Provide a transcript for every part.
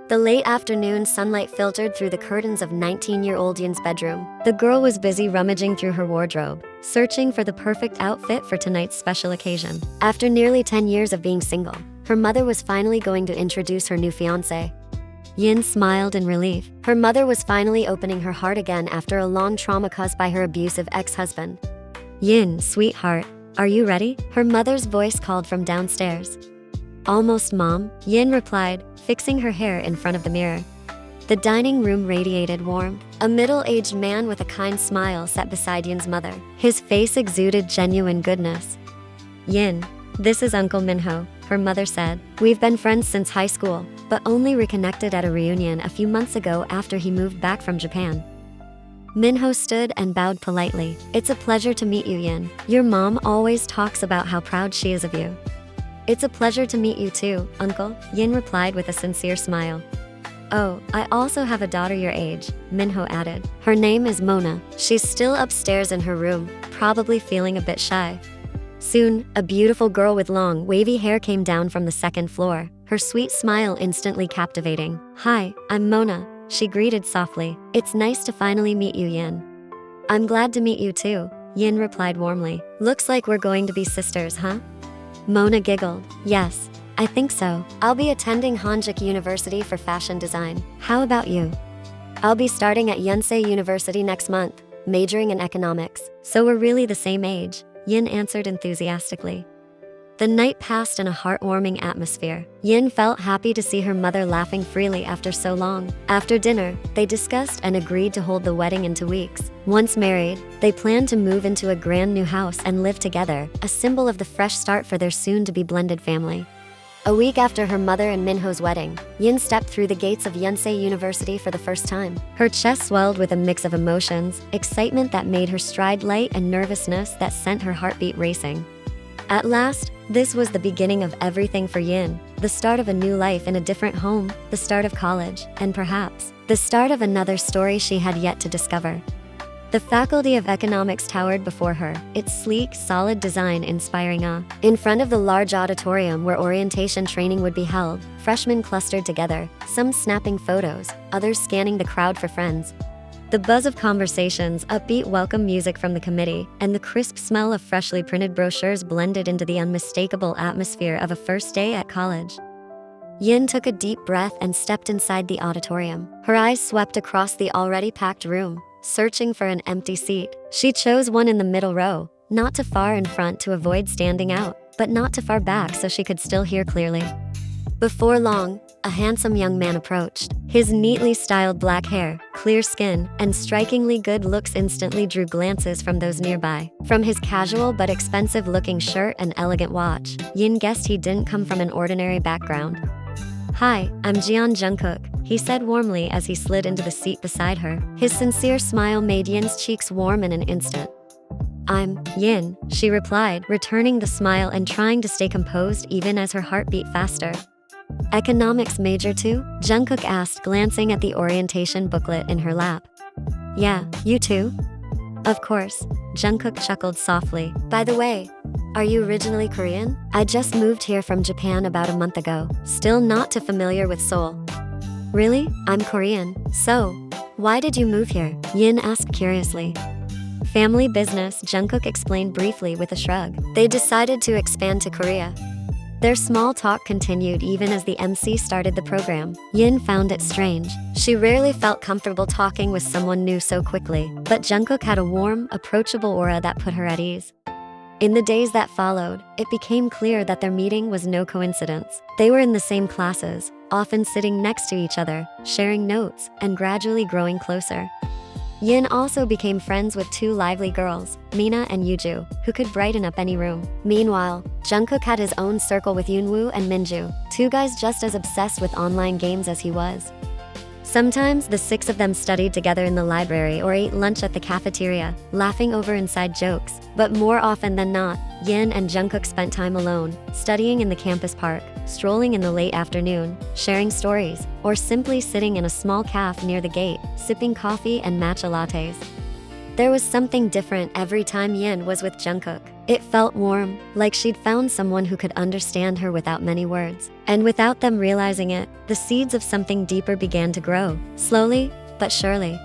The late afternoon sunlight filtered through the curtains of 19-year-old Yin's bedroom. The girl was busy rummaging through her wardrobe, searching for the perfect outfit for tonight's special occasion. After nearly 10 years of being single, her mother was finally going to introduce her new fiancé. Yin smiled in relief. Her mother was finally opening her heart again after a long trauma caused by her abusive ex-husband. "Yin, sweetheart, are you ready?" Her mother's voice called from downstairs. "Almost, Mom," Yin replied, fixing her hair in front of the mirror. The dining room radiated warmth. A middle-aged man with a kind smile sat beside Yin's mother. His face exuded genuine goodness. "Yin, this is Uncle Minho," her mother said. "We've been friends since high school, but only reconnected at a reunion a few months ago after he moved back from Japan." Minho stood and bowed politely. "It's a pleasure to meet you, Yin. Your mom always talks about how proud she is of you." "It's a pleasure to meet you too, Uncle," Yin replied with a sincere smile. "Oh, I also have a daughter your age," Minho added. "Her name is Mona. She's still upstairs in her room, probably feeling a bit shy." Soon, a beautiful girl with long, wavy hair came down from the second floor, her sweet smile instantly captivating. "Hi, I'm Mona," she greeted softly. "It's nice to finally meet you, Yin." "I'm glad to meet you too," Yin replied warmly. "Looks like we're going to be sisters, huh?" Mona giggled. "Yes, I think so. I'll be attending Hanjuk University for fashion design. How about you?" "I'll be starting at Yonsei University next month, majoring in economics." "So we're really the same age," Yin answered enthusiastically. The night passed in a heartwarming atmosphere. Yin felt happy to see her mother laughing freely after so long. After dinner, they discussed and agreed to hold the wedding in 2 weeks. Once married, they planned to move into a grand new house and live together, a symbol of the fresh start for their soon-to-be blended family. A week after her mother and Minho's wedding, Yin stepped through the gates of Yonsei University for the first time. Her chest swelled with a mix of emotions, excitement that made her stride light and nervousness that sent her heartbeat racing. At last, this was the beginning of everything for Yin, the start of a new life in a different home, the start of college, and perhaps, the start of another story she had yet to discover. The Faculty of Economics towered before her, its sleek, solid design inspiring awe. In front of the large auditorium where orientation training would be held, freshmen clustered together, some snapping photos, others scanning the crowd for friends. The buzz of conversations, upbeat welcome music from the committee, and the crisp smell of freshly printed brochures blended into the unmistakable atmosphere of a first day at college. Yin took a deep breath and stepped inside the auditorium. Her eyes swept across the already packed room, searching for an empty seat. She chose one in the middle row, not too far in front to avoid standing out, but not too far back so she could still hear clearly. Before long, a handsome young man approached. His neatly styled black hair, clear skin, and strikingly good looks instantly drew glances from those nearby. From his casual but expensive-looking shirt and elegant watch, Yin guessed he didn't come from an ordinary background. "Hi, I'm Jungkook," he said warmly as he slid into the seat beside her. His sincere smile made Yin's cheeks warm in an instant. "I'm Yin," she replied, returning the smile and trying to stay composed even as her heart beat faster. "Economics major too?" Jungkook asked, glancing at the orientation booklet in her lap. "Yeah, you too?" "Of course," Jungkook chuckled softly. "By the way, are you originally Korean? I just moved here from Japan about a month ago, still not too familiar with Seoul." "Really? I'm Korean. So, why did you move here?" Yin asked curiously. "Family business," Jungkook explained briefly with a shrug. They decided to expand to Korea. Their small talk continued even as the MC started the program. Yin found it strange. She rarely felt comfortable talking with someone new so quickly, but Jungkook had a warm, approachable aura that put her at ease. In the days that followed, it became clear that their meeting was no coincidence. They were in the same classes, often sitting next to each other, sharing notes, and gradually growing closer. Yin also became friends with 2 lively girls, Mina and Yuju, who could brighten up any room. Meanwhile, Jungkook had his own circle with Yoonwoo and Minju, 2 guys just as obsessed with online games as he was. Sometimes the 6 of them studied together in the library or ate lunch at the cafeteria, laughing over inside jokes. But more often than not, Yin and Jungkook spent time alone, studying in the campus park, strolling in the late afternoon, sharing stories, or simply sitting in a small cafe near the gate, sipping coffee and matcha lattes. There was something different every time Yin was with Jungkook. It felt warm, like she'd found someone who could understand her without many words. And without them realizing it, the seeds of something deeper began to grow, slowly but surely.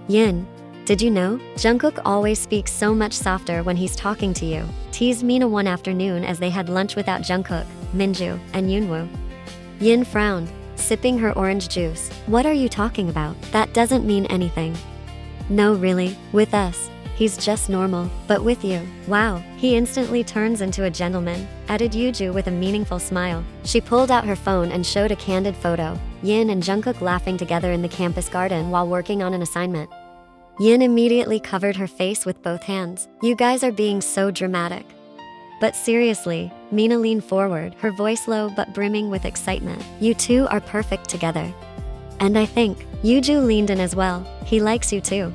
Yin, did you know? Jungkook always speaks so much softer when he's talking to you, teased Mina one afternoon as they had lunch without Jungkook, Minju, and Yoonwoo. Yin frowned, sipping her orange juice. What are you talking about? That doesn't mean anything. No, really, with us, he's just normal, but with you, wow, he instantly turns into a gentleman, added Yuju with a meaningful smile. She pulled out her phone and showed a candid photo, Yin and Jungkook laughing together in the campus garden while working on an assignment. Yin immediately covered her face with both hands. You guys are being so dramatic. But seriously, Mina leaned forward, her voice low but brimming with excitement. You two are perfect together. And I think, Yuju leaned in as well, he likes you too.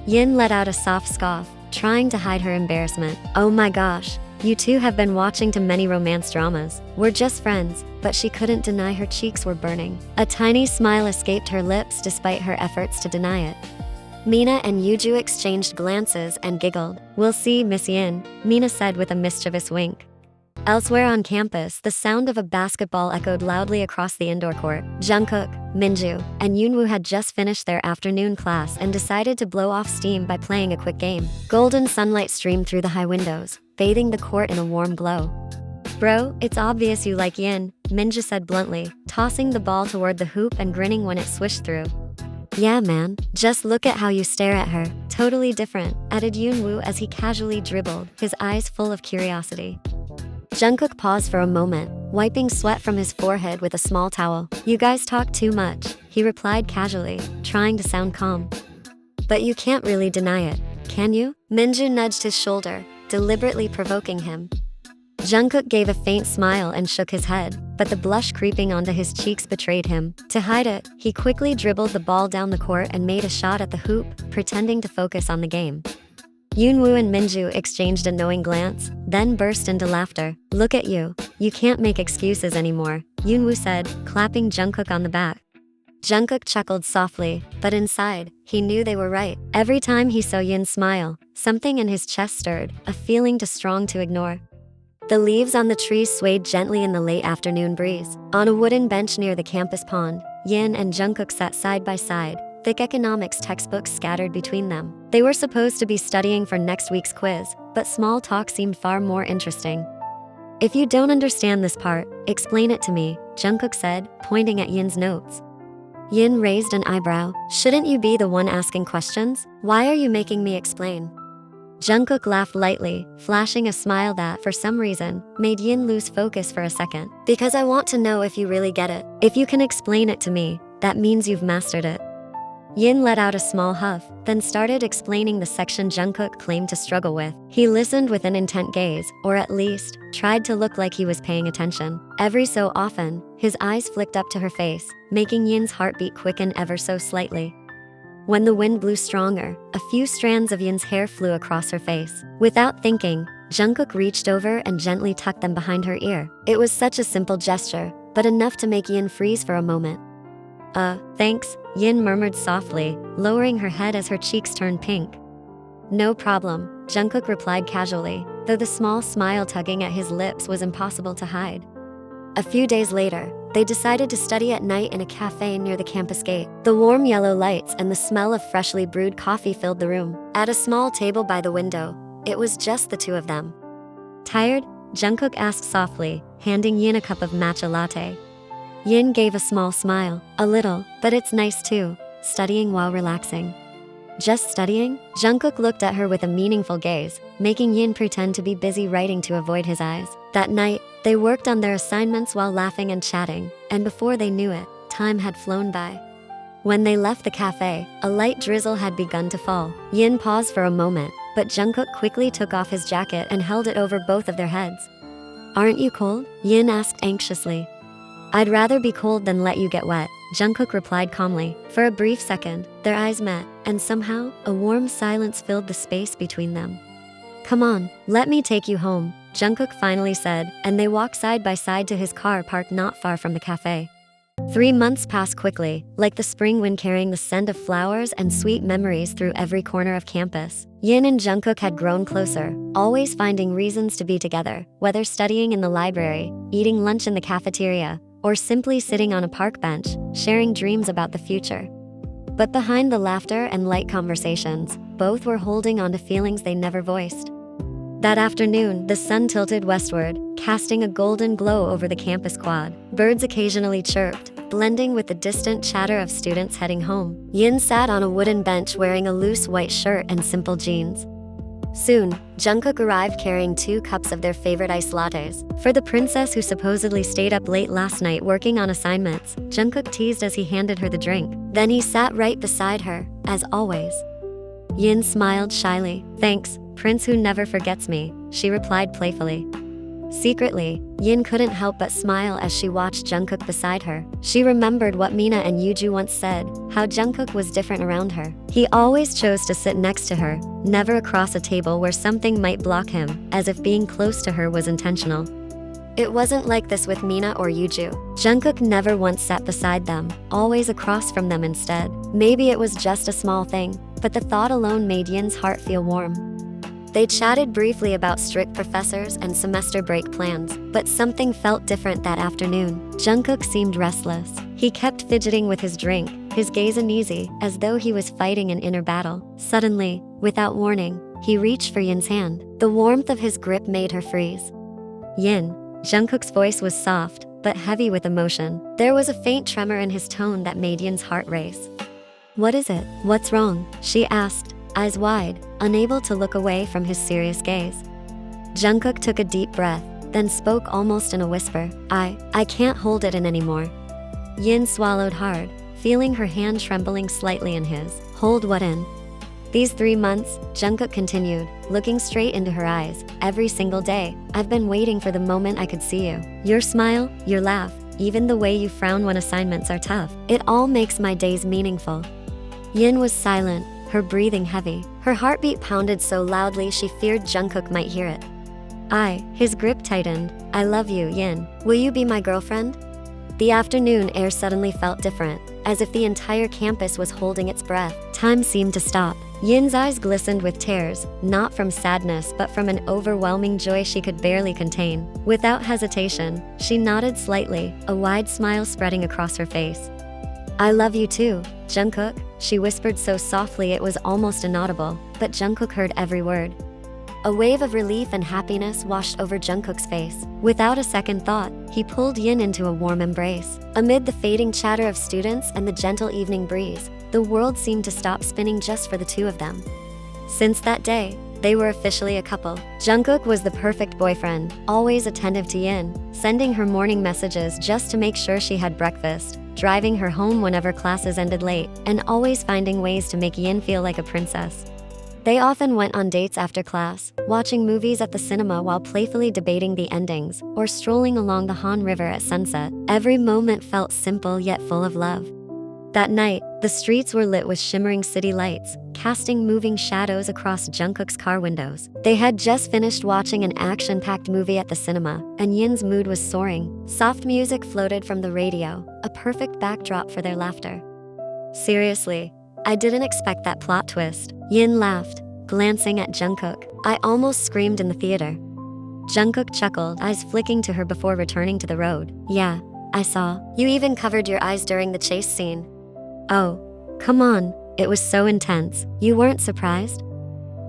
Yin let out a soft scoff, trying to hide her embarrassment. Oh my gosh, you two have been watching too many romance dramas. We're just friends, but she couldn't deny her cheeks were burning. A tiny smile escaped her lips despite her efforts to deny it. Mina and Yuju exchanged glances and giggled. We'll see, Miss Yin, Mina said with a mischievous wink. Elsewhere on campus, the sound of a basketball echoed loudly across the indoor court. Jungkook, Minju, and Yoonwoo had just finished their afternoon class and decided to blow off steam by playing a quick game. Golden sunlight streamed through the high windows, bathing the court in a warm glow. Bro, it's obvious you like Yin, Minju said bluntly, tossing the ball toward the hoop and grinning when it swished through. Yeah man, just look at how you stare at her. Totally different, added Yoonwoo as he casually dribbled, his eyes full of curiosity. Jungkook paused for a moment, wiping sweat from his forehead with a small towel. You guys talk too much, he replied casually, trying to sound calm. But you can't really deny it, can you? Minju nudged his shoulder, deliberately provoking him. Jungkook gave a faint smile and shook his head, but the blush creeping onto his cheeks betrayed him. To hide it, he quickly dribbled the ball down the court and made a shot at the hoop, pretending to focus on the game. Yoonwoo and Minju exchanged a knowing glance, then burst into laughter. Look at you. You can't make excuses anymore, Yoonwoo said, clapping Jungkook on the back. Jungkook chuckled softly, but inside, he knew they were right. Every time he saw Yin smile, something in his chest stirred, a feeling too strong to ignore. The leaves on the trees swayed gently in the late afternoon breeze. On a wooden bench near the campus pond, Yin and Jungkook sat side by side, thick economics textbooks scattered between them. They were supposed to be studying for next week's quiz, but small talk seemed far more interesting. If you don't understand this part, explain it to me, Jungkook said, pointing at Yin's notes. Yin raised an eyebrow. Shouldn't you be the one asking questions? Why are you making me explain? Jungkook laughed lightly, flashing a smile that, for some reason, made Yin lose focus for a second. Because I want to know if you really get it. If you can explain it to me, that means you've mastered it. Yin let out a small huff, then started explaining the section Jungkook claimed to struggle with. He listened with an intent gaze, or at least, tried to look like he was paying attention. Every so often, his eyes flicked up to her face, making Yin's heartbeat quicken ever so slightly. When the wind blew stronger, a few strands of Yin's hair flew across her face. Without thinking, Jungkook reached over and gently tucked them behind her ear. It was such a simple gesture, but enough to make Yin freeze for a moment. Thanks, Yin murmured softly, lowering her head as her cheeks turned pink. No problem, Jungkook replied casually, though the small smile tugging at his lips was impossible to hide. A few days later, they decided to study at night in a cafe near the campus gate. The warm yellow lights and the smell of freshly brewed coffee filled the room. At a small table by the window, it was just the two of them. Tired? Jungkook asked softly, handing Yin a cup of matcha latte. Yin gave a small smile. A little, but it's nice too, studying while relaxing. Just studying? Jungkook looked at her with a meaningful gaze, making Yin pretend to be busy writing to avoid his eyes. That night, they worked on their assignments while laughing and chatting, and before they knew it, time had flown by. When they left the cafe, a light drizzle had begun to fall. Yin paused for a moment, but Jungkook quickly took off his jacket and held it over both of their heads. Aren't you cold? Yin asked anxiously. I'd rather be cold than let you get wet, Jungkook replied calmly. For a brief second, their eyes met, and somehow, a warm silence filled the space between them. Come on, let me take you home, Jungkook finally said, and they walked side by side to his car parked not far from the cafe. 3 months passed quickly, like the spring wind carrying the scent of flowers and sweet memories through every corner of campus. Yin and Jungkook had grown closer, always finding reasons to be together, whether studying in the library, eating lunch in the cafeteria, or simply sitting on a park bench, sharing dreams about the future. But behind the laughter and light conversations, both were holding on to feelings they never voiced. That afternoon, the sun tilted westward, casting a golden glow over the campus quad. Birds occasionally chirped, blending with the distant chatter of students heading home. Yin sat on a wooden bench wearing a loose white shirt and simple jeans. Soon, Jungkook arrived carrying 2 cups of their favorite iced lattes. For the princess who supposedly stayed up late last night working on assignments, Jungkook teased as he handed her the drink. Then he sat right beside her, as always. Yin smiled shyly. "Thanks, Prince who never forgets me," she replied playfully. Secretly, Yin couldn't help but smile as she watched Jungkook beside her. She remembered what Mina and Yuju once said, how Jungkook was different around her. He always chose to sit next to her, never across a table where something might block him, as if being close to her was intentional. It wasn't like this with Mina or Yuju. Jungkook never once sat beside them, always across from them instead. Maybe it was just a small thing, but the thought alone made Yin's heart feel warm. They chatted briefly about strict professors and semester break plans, but something felt different that afternoon. Jungkook seemed restless. He kept fidgeting with his drink, his gaze uneasy, as though he was fighting an inner battle. Suddenly, without warning, he reached for Yin's hand. The warmth of his grip made her freeze. "Yin." Jungkook's voice was soft, but heavy with emotion. There was a faint tremor in his tone that made Yin's heart race. "What is it? What's wrong?" she asked, eyes wide, unable to look away from his serious gaze. Jungkook took a deep breath, then spoke almost in a whisper. I can't hold it in anymore." Yin swallowed hard, feeling her hand trembling slightly in his. "Hold what in?" "These 3 months," Jungkook continued, looking straight into her eyes, "every single day, I've been waiting for the moment I could see you. Your smile, your laugh, even the way you frown when assignments are tough. It all makes my days meaningful." Yin was silent, her breathing heavy. Her heartbeat pounded so loudly she feared Jungkook might hear it. His grip tightened. "I love you, Yin. Will you be my girlfriend?" The afternoon air suddenly felt different, as if the entire campus was holding its breath. Time seemed to stop. Yin's eyes glistened with tears, not from sadness but from an overwhelming joy she could barely contain. Without hesitation, she nodded slightly, a wide smile spreading across her face. "I love you too, Jungkook," she whispered so softly it was almost inaudible, but Jungkook heard every word. A wave of relief and happiness washed over Jungkook's face. Without a second thought, he pulled Yin into a warm embrace. Amid the fading chatter of students and the gentle evening breeze, the world seemed to stop spinning just for the two of them. Since that day, they were officially a couple. Jungkook was the perfect boyfriend, always attentive to Yin, sending her morning messages just to make sure she had breakfast, driving her home whenever classes ended late, and always finding ways to make Yin feel like a princess. They often went on dates after class, watching movies at the cinema while playfully debating the endings, or strolling along the Han River at sunset. Every moment felt simple yet full of love. That night, the streets were lit with shimmering city lights, casting moving shadows across Jungkook's car windows. They had just finished watching an action-packed movie at the cinema, and Yin's mood was soaring. Soft music floated from the radio, a perfect backdrop for their laughter. "Seriously, I didn't expect that plot twist." Yin laughed, glancing at Jungkook. "I almost screamed in the theater." Jungkook chuckled, eyes flicking to her before returning to the road. "Yeah, I saw. You even covered your eyes during the chase scene." "Oh, come on, it was so intense. You weren't surprised?"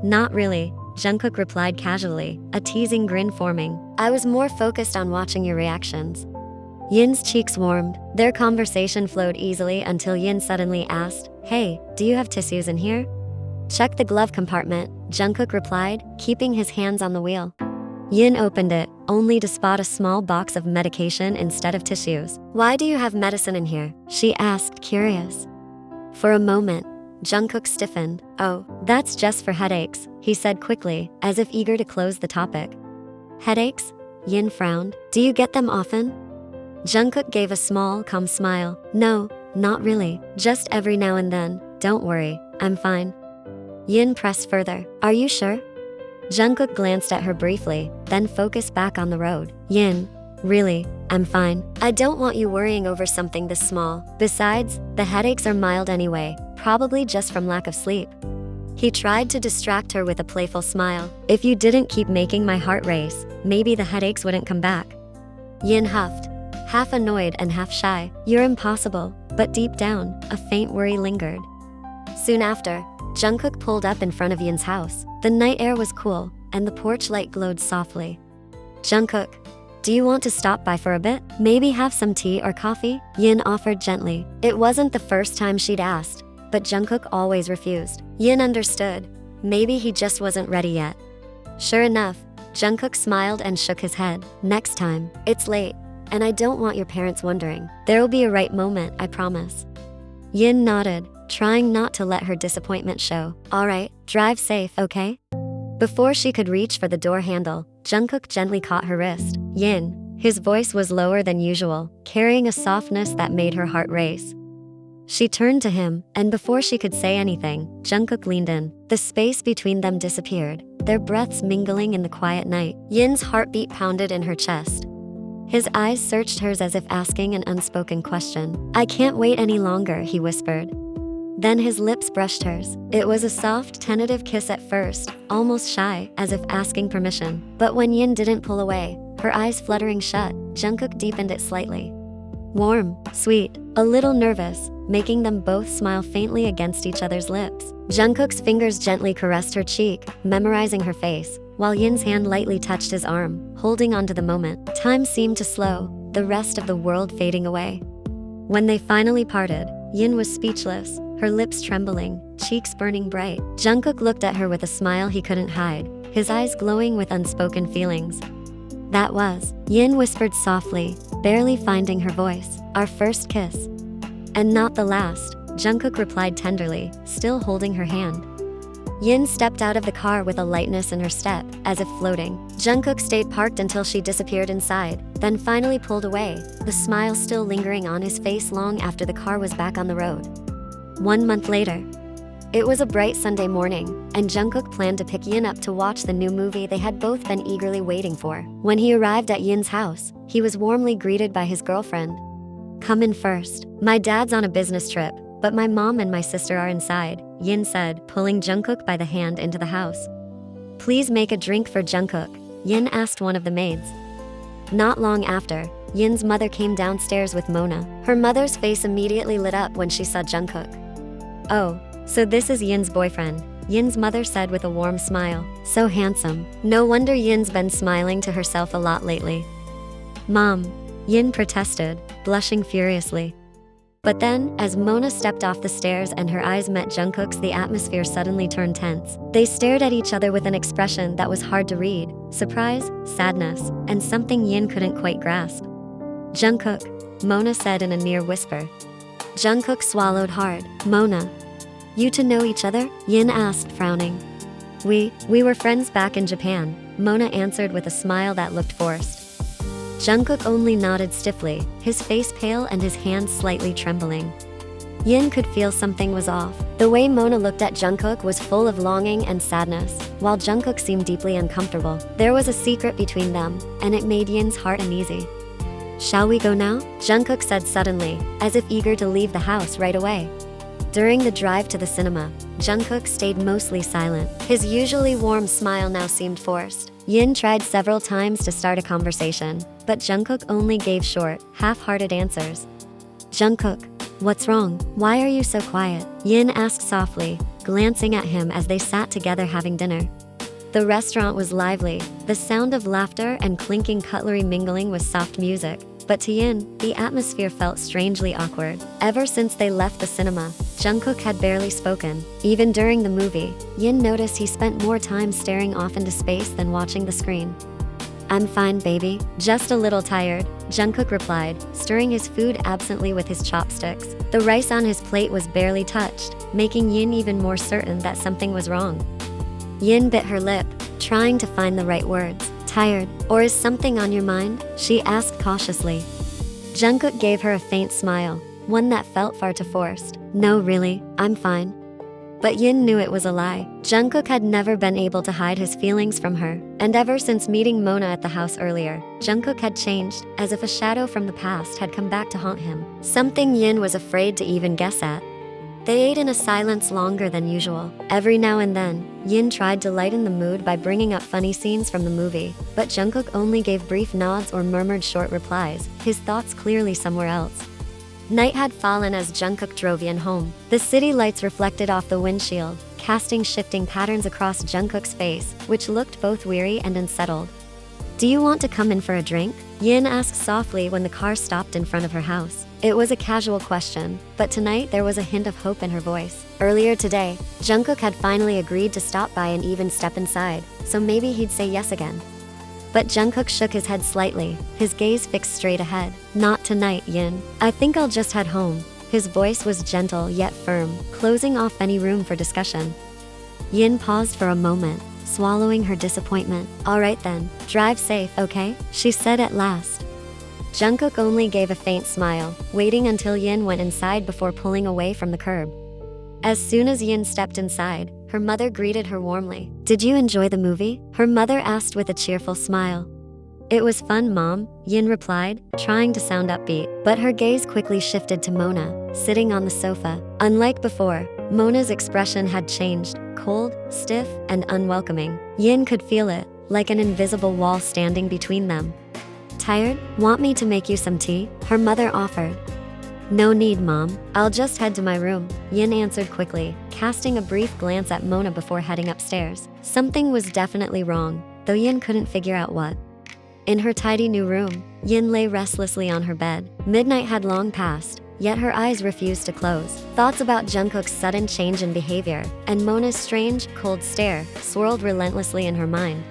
"Not really," Jungkook replied casually, a teasing grin forming. "I was more focused on watching your reactions." Yin's cheeks warmed. Their conversation flowed easily until Yin suddenly asked, "Hey, do you have tissues in here?" "Check the glove compartment," Jungkook replied, keeping his hands on the wheel. Yin opened it, only to spot a small box of medication instead of tissues. "Why do you have medicine in here?" she asked, curious. For a moment, Jungkook stiffened. "Oh, that's just for headaches," he said quickly, as if eager to close the topic. "Headaches?" Yin frowned. "Do you get them often?" Jungkook gave a small, calm smile. "No, not really. Just every now and then. Don't worry, I'm fine." Yin pressed further. "Are you sure?" Jungkook glanced at her briefly, then focused back on the road. "Yin, Really, I'm fine. I don't want you worrying over something this small. Besides, the headaches are mild anyway, probably just from lack of sleep. He tried to distract her with a playful smile. If you didn't keep making my heart race, maybe the headaches wouldn't come back. Yin huffed, half annoyed and half shy. You're impossible, but deep down, a faint worry lingered. Soon after, Jungkook pulled up in front of Yin's house. The night air was cool, and the porch light glowed softly. Jungkook, do you want to stop by for a bit? Maybe have some tea or coffee? Yin offered gently. It wasn't the first time she'd asked, but Jungkook always refused. Yin understood. Maybe he just wasn't ready yet. Sure enough, Jungkook smiled and shook his head. Next time. It's late, and I don't want your parents wondering. There'll be a right moment, I promise. Yin nodded, trying not to let her disappointment show. Alright, drive safe, okay? Before she could reach for the door handle, Jungkook gently caught her wrist. Yin, his voice was lower than usual, carrying a softness that made her heart race. She turned to him, and before she could say anything, Jungkook leaned in. The space between them disappeared, their breaths mingling in the quiet night. Yin's heartbeat pounded in her chest. His eyes searched hers as if asking an unspoken question. I can't wait any longer, he whispered. Then his lips brushed hers. It was a soft, tentative kiss at first, almost shy, as if asking permission. But when Yin didn't pull away, her eyes fluttering shut, Jungkook deepened it slightly. Warm, sweet, a little nervous, making them both smile faintly against each other's lips. Jungkook's fingers gently caressed her cheek, memorizing her face, while Yin's hand lightly touched his arm, holding on to the moment. Time seemed to slow, the rest of the world fading away. When they finally parted, Yin was speechless, her lips trembling, cheeks burning bright. Jungkook looked at her with a smile he couldn't hide, his eyes glowing with unspoken feelings. That was, Yin whispered softly, barely finding her voice, our first kiss. And not the last, Jungkook replied tenderly, still holding her hand. Yin stepped out of the car with a lightness in her step, as if floating. Jungkook stayed parked until she disappeared inside, then finally pulled away, the smile still lingering on his face long after the car was back on the road. 1 month later. It was a bright Sunday morning, and Jungkook planned to pick Yin up to watch the new movie they had both been eagerly waiting for. When he arrived at Yin's house, he was warmly greeted by his girlfriend. Come in first. My dad's on a business trip, but my mom and my sister are inside, Yin said, pulling Jungkook by the hand into the house. Please make a drink for Jungkook, Yin asked one of the maids. Not long after, Yin's mother came downstairs with Mona. Her mother's face immediately lit up when she saw Jungkook. Oh, so this is Yin's boyfriend, Yin's mother said with a warm smile. So handsome. No wonder Yin's been smiling to herself a lot lately. Mom, Yin protested, blushing furiously. But then, as Mona stepped off the stairs and her eyes met Jungkook's, the atmosphere suddenly turned tense. They stared at each other with an expression that was hard to read, surprise, sadness, and something Yin couldn't quite grasp. Jungkook, Mona said in a near whisper. Jungkook swallowed hard. Mona, you two know each other? Yin asked, frowning. We were friends back in Japan, Mona answered with a smile that looked forced. Jungkook only nodded stiffly, his face pale and his hands slightly trembling. Yin could feel something was off. The way Mona looked at Jungkook was full of longing and sadness, while Jungkook seemed deeply uncomfortable. There was a secret between them, and it made Yin's heart uneasy. Shall we go now? Jungkook said suddenly, as if eager to leave the house right away. During the drive to the cinema, Jungkook stayed mostly silent. His usually warm smile now seemed forced. Yin tried several times to start a conversation, but Jungkook only gave short, half-hearted answers. Jungkook, what's wrong? Why are you so quiet? Yin asked softly, glancing at him as they sat together having dinner. The restaurant was lively, the sound of laughter and clinking cutlery mingling with soft music. But to Yin, the atmosphere felt strangely awkward. Ever since they left the cinema, Jungkook had barely spoken. Even during the movie, Yin noticed he spent more time staring off into space than watching the screen. I'm fine, baby. Just a little tired, Jungkook replied, stirring his food absently with his chopsticks. The rice on his plate was barely touched, making Yin even more certain that something was wrong. Yin bit her lip, trying to find the right words. Tired, or is something on your mind? She asked cautiously. Jungkook gave her a faint smile, one that felt far too forced. No, really, I'm fine. But Yin knew it was a lie. Jungkook had never been able to hide his feelings from her. And ever since meeting Mona at the house earlier, Jungkook had changed, as if a shadow from the past had come back to haunt him. Something Yin was afraid to even guess at. They ate in a silence longer than usual. Every now and then, Yin tried to lighten the mood by bringing up funny scenes from the movie, but Jungkook only gave brief nods or murmured short replies, his thoughts clearly somewhere else. Night had fallen as Jungkook drove Yin home. The city lights reflected off the windshield, casting shifting patterns across Jungkook's face, which looked both weary and unsettled. "Do you want to come in for a drink?" Yin asked softly when the car stopped in front of her house. It was a casual question, but tonight there was a hint of hope in her voice. Earlier today, Jungkook had finally agreed to stop by and even step inside, so maybe he'd say yes again. But Jungkook shook his head slightly, his gaze fixed straight ahead. "Not tonight, Yin. I think I'll just head home." His voice was gentle yet firm, closing off any room for discussion. Yin paused for a moment, swallowing her disappointment. "All right then, drive safe, okay?" she said at last. Jungkook only gave a faint smile, waiting until Yin went inside before pulling away from the curb. As soon as Yin stepped inside, her mother greeted her warmly. "Did you enjoy the movie?" her mother asked with a cheerful smile. "It was fun, Mom," Yin replied, trying to sound upbeat, but her gaze quickly shifted to Mona, sitting on the sofa. Unlike before, Mona's expression had changed, cold, stiff, and unwelcoming. Yin could feel it, like an invisible wall standing between them. "Tired? Want me to make you some tea?" her mother offered. "No need, Mom. I'll just head to my room," Yin answered quickly, casting a brief glance at Mona before heading upstairs. Something was definitely wrong, though Yin couldn't figure out what. In her tidy new room, Yin lay restlessly on her bed. Midnight had long passed, yet her eyes refused to close. Thoughts about Jungkook's sudden change in behavior and Mona's strange, cold stare swirled relentlessly in her mind.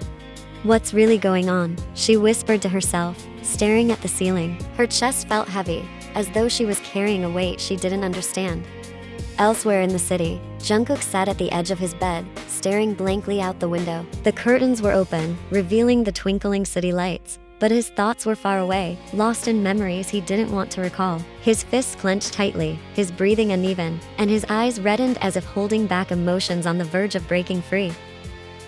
"What's really going on?" she whispered to herself, staring at the ceiling. Her chest felt heavy, as though she was carrying a weight she didn't understand. Elsewhere in the city, Jungkook sat at the edge of his bed, staring blankly out the window. The curtains were open, revealing the twinkling city lights, but his thoughts were far away, lost in memories he didn't want to recall. His fists clenched tightly, his breathing uneven, and his eyes reddened as if holding back emotions on the verge of breaking free.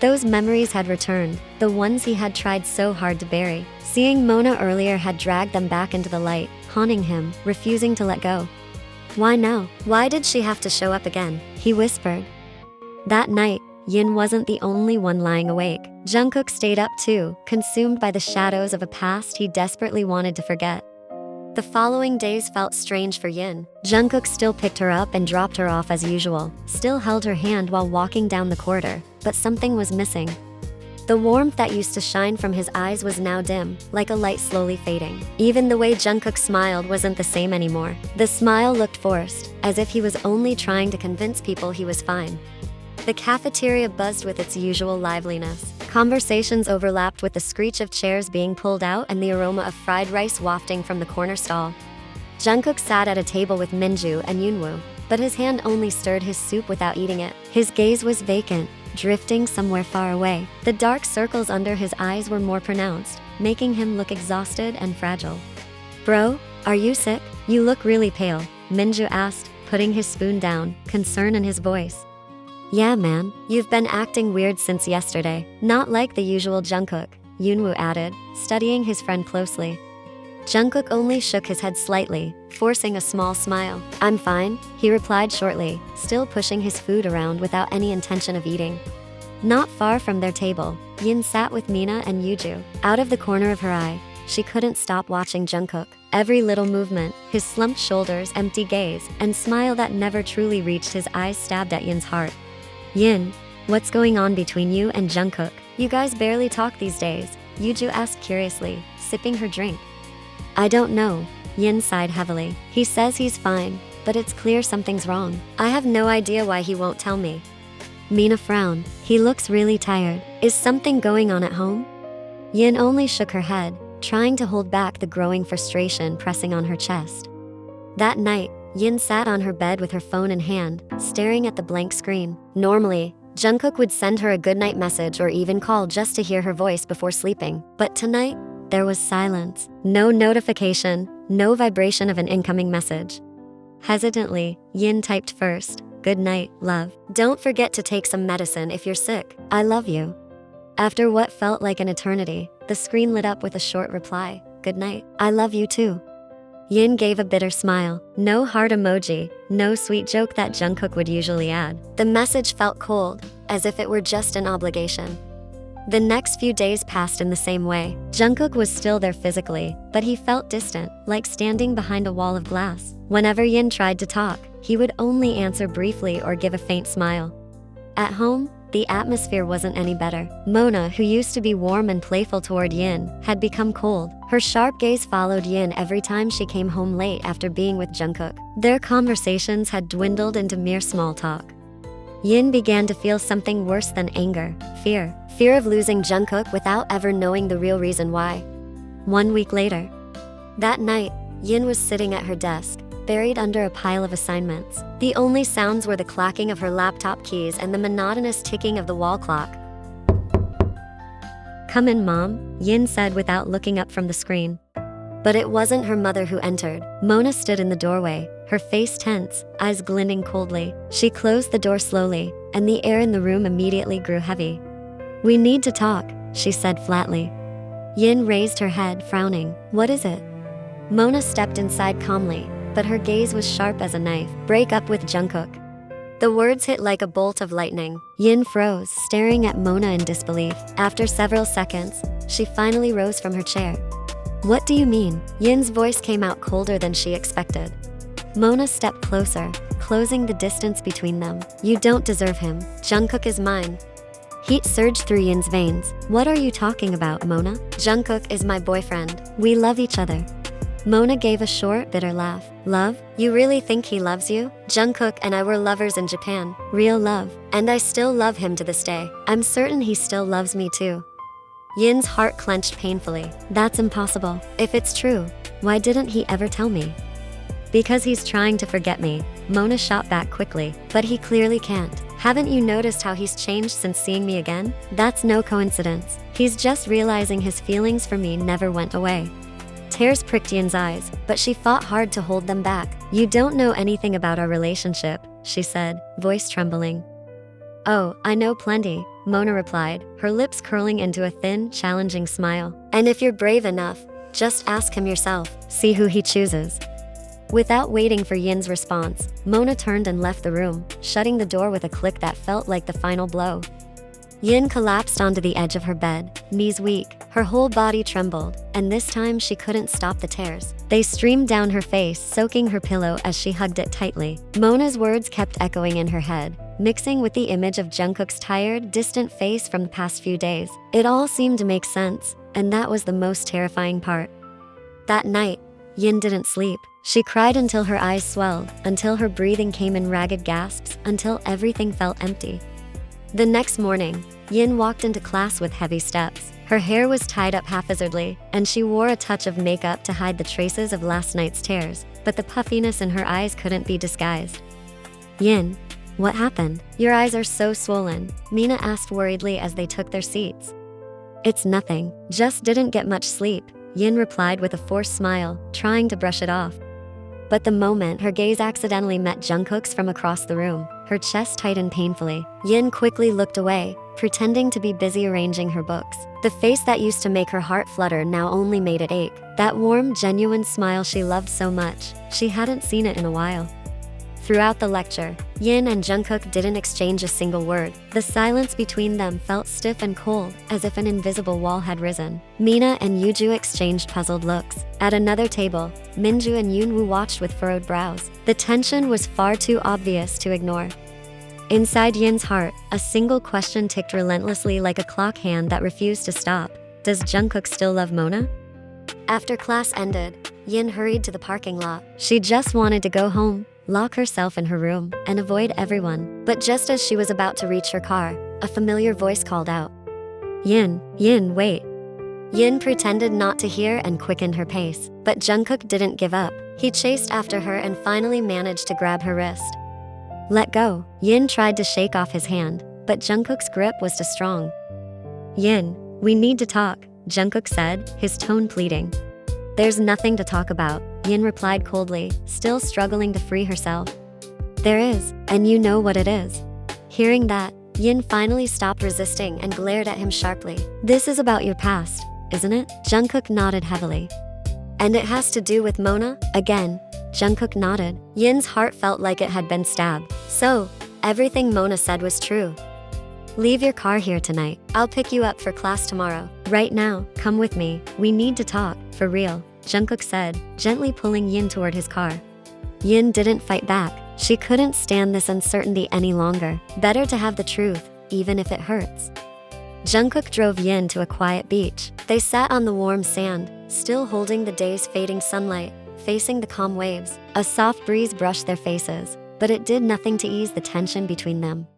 Those memories had returned, the ones he had tried so hard to bury. Seeing Mona earlier had dragged them back into the light, haunting him, refusing to let go. "Why now? Why did she have to show up again?" he whispered. That night, Yin wasn't the only one lying awake. Jungkook stayed up too, consumed by the shadows of a past he desperately wanted to forget. The following days felt strange for Yin. Jungkook still picked her up and dropped her off as usual, still held her hand while walking down the corridor, but something was missing. The warmth that used to shine from his eyes was now dim, like a light slowly fading. Even the way Jungkook smiled wasn't the same anymore. The smile looked forced, as if he was only trying to convince people he was fine. The cafeteria buzzed with its usual liveliness. Conversations overlapped with the screech of chairs being pulled out and the aroma of fried rice wafting from the corner stall. Jungkook sat at a table with Minju and Yoonwoo, but his hand only stirred his soup without eating it. His gaze was vacant, drifting somewhere far away. The dark circles under his eyes were more pronounced, making him look exhausted and fragile. "Bro, are you sick? You look really pale," Minju asked, putting his spoon down, concern in his voice. "Yeah, man, you've been acting weird since yesterday. Not like the usual Jungkook," Yoonwoo added, studying his friend closely. Jungkook only shook his head slightly, forcing a small smile. "I'm fine," he replied shortly, still pushing his food around without any intention of eating. Not far from their table, Yin sat with Mina and Yuju. Out of the corner of her eye, she couldn't stop watching Jungkook. Every little movement, his slumped shoulders, empty gaze, and smile that never truly reached his eyes stabbed at Yin's heart. "Yin, what's going on between you and Jungkook? You guys barely talk these days," Yuju asked curiously, sipping her drink. "I don't know," Yin sighed heavily. "He says he's fine, but it's clear something's wrong. I have no idea why he won't tell me." Mina frowned. "He looks really tired. Is something going on at home?" Yin only shook her head, trying to hold back the growing frustration pressing on her chest. That night, Yin sat on her bed with her phone in hand, staring at the blank screen. Normally, Jungkook would send her a goodnight message or even call just to hear her voice before sleeping. But tonight, there was silence. No notification, no vibration of an incoming message. Hesitantly, Yin typed first, Good night, love. Don't forget to take some medicine if you're sick. I love you. After what felt like an eternity, the screen lit up with a short reply. Good night. I love you too. Yin gave a bitter smile. No heart emoji, no sweet joke that Jungkook would usually add. The message felt cold, as if it were just an obligation. The next few days passed in the same way. Jungkook was still there physically, but he felt distant, like standing behind a wall of glass. Whenever Yin tried to talk, he would only answer briefly or give a faint smile. At home, the atmosphere wasn't any better. Mona, who used to be warm and playful toward Yin, had become cold. Her sharp gaze followed Yin every time she came home late after being with Jungkook. Their conversations had dwindled into mere small talk. Yin began to feel something worse than anger, fear. Fear of losing Jungkook without ever knowing the real reason why. 1 week later. That night, Yin was sitting at her desk, buried under a pile of assignments. The only sounds were the clacking of her laptop keys and the monotonous ticking of the wall clock. Come in, Mom, Yin said without looking up from the screen. But it wasn't her mother who entered. Mona stood in the doorway, her face tense, eyes glinting coldly. She closed the door slowly, and the air in the room immediately grew heavy. We need to talk, she said flatly. Yin raised her head, frowning. What is it? Mona stepped inside calmly, but her gaze was sharp as a knife. Break up with Jungkook. The words hit like a bolt of lightning. Yin froze, staring at Mona in disbelief. After several seconds, she finally rose from her chair. What do you mean? Yin's voice came out colder than she expected. Mona stepped closer, closing the distance between them. You don't deserve him. Jungkook is mine. Heat surged through Yin's veins. What are you talking about, Mona? Jungkook is my boyfriend. We love each other. Mona gave a short, bitter laugh. Love? You really think he loves you? Jungkook and I were lovers in Japan. Real love. And I still love him to this day. I'm certain he still loves me too. Yin's heart clenched painfully. That's impossible. If it's true, why didn't he ever tell me? Because he's trying to forget me, Mona shot back quickly. But he clearly can't. Haven't you noticed how he's changed since seeing me again? That's no coincidence. He's just realizing his feelings for me never went away. Tears pricked Yin's eyes, but she fought hard to hold them back. You don't know anything about our relationship, she said, voice trembling. Oh, I know plenty, Mona replied, her lips curling into a thin, challenging smile. And if you're brave enough, just ask him yourself. See who he chooses. Without waiting for Yin's response, Mona turned and left the room, shutting the door with a click that felt like the final blow. Yin collapsed onto the edge of her bed, knees weak, her whole body trembled, and this time she couldn't stop the tears. They streamed down her face, soaking her pillow as she hugged it tightly. Mona's words kept echoing in her head, mixing with the image of Jungkook's tired, distant face from the past few days. It all seemed to make sense, and that was the most terrifying part. That night, Yin didn't sleep. She cried until her eyes swelled, until her breathing came in ragged gasps, until everything felt empty. The next morning, Yin walked into class with heavy steps. Her hair was tied up haphazardly, and she wore a touch of makeup to hide the traces of last night's tears, but the puffiness in her eyes couldn't be disguised. Yin, what happened? Your eyes are so swollen, Mina asked worriedly as they took their seats. It's nothing, just didn't get much sleep, Yin replied with a forced smile, trying to brush it off. But the moment her gaze accidentally met Jungkook's from across the room, her chest tightened painfully. Yin quickly looked away, pretending to be busy arranging her books. The face that used to make her heart flutter now only made it ache. That warm, genuine smile she loved so much, she hadn't seen it in a while. Throughout the lecture, Yin and Jungkook didn't exchange a single word. The silence between them felt stiff and cold, as if an invisible wall had risen. Mina and Yuju exchanged puzzled looks. At another table, Minju and Yoonwoo watched with furrowed brows. The tension was far too obvious to ignore. Inside Yin's heart, a single question ticked relentlessly like a clock hand that refused to stop. Does Jungkook still love Mona? After class ended, Yin hurried to the parking lot. She just wanted to go home, lock herself in her room, and avoid everyone. But just as she was about to reach her car, a familiar voice called out. Yin, wait. Yin pretended not to hear and quickened her pace, but Jungkook didn't give up. He chased after her and finally managed to grab her wrist. Let go. Yin tried to shake off his hand, but Jungkook's grip was too strong. Yin, we need to talk, Jungkook said, his tone pleading. There's nothing to talk about, Yin replied coldly, still struggling to free herself. There is, and you know what it is. Hearing that, Yin finally stopped resisting and glared at him sharply. This is about your past, isn't it? Jungkook nodded heavily. And it has to do with Mona? Again, Jungkook nodded. Yin's heart felt like it had been stabbed. So, everything Mona said was true. Leave your car here tonight. I'll pick you up for class tomorrow. Right now, come with me. We need to talk, for real, Jungkook said, gently pulling Yin toward his car. Yin didn't fight back. She couldn't stand this uncertainty any longer. Better to have the truth, even if it hurts. Jungkook drove Yin to a quiet beach. They sat on the warm sand, still holding the day's fading sunlight, facing the calm waves. A soft breeze brushed their faces, but it did nothing to ease the tension between them.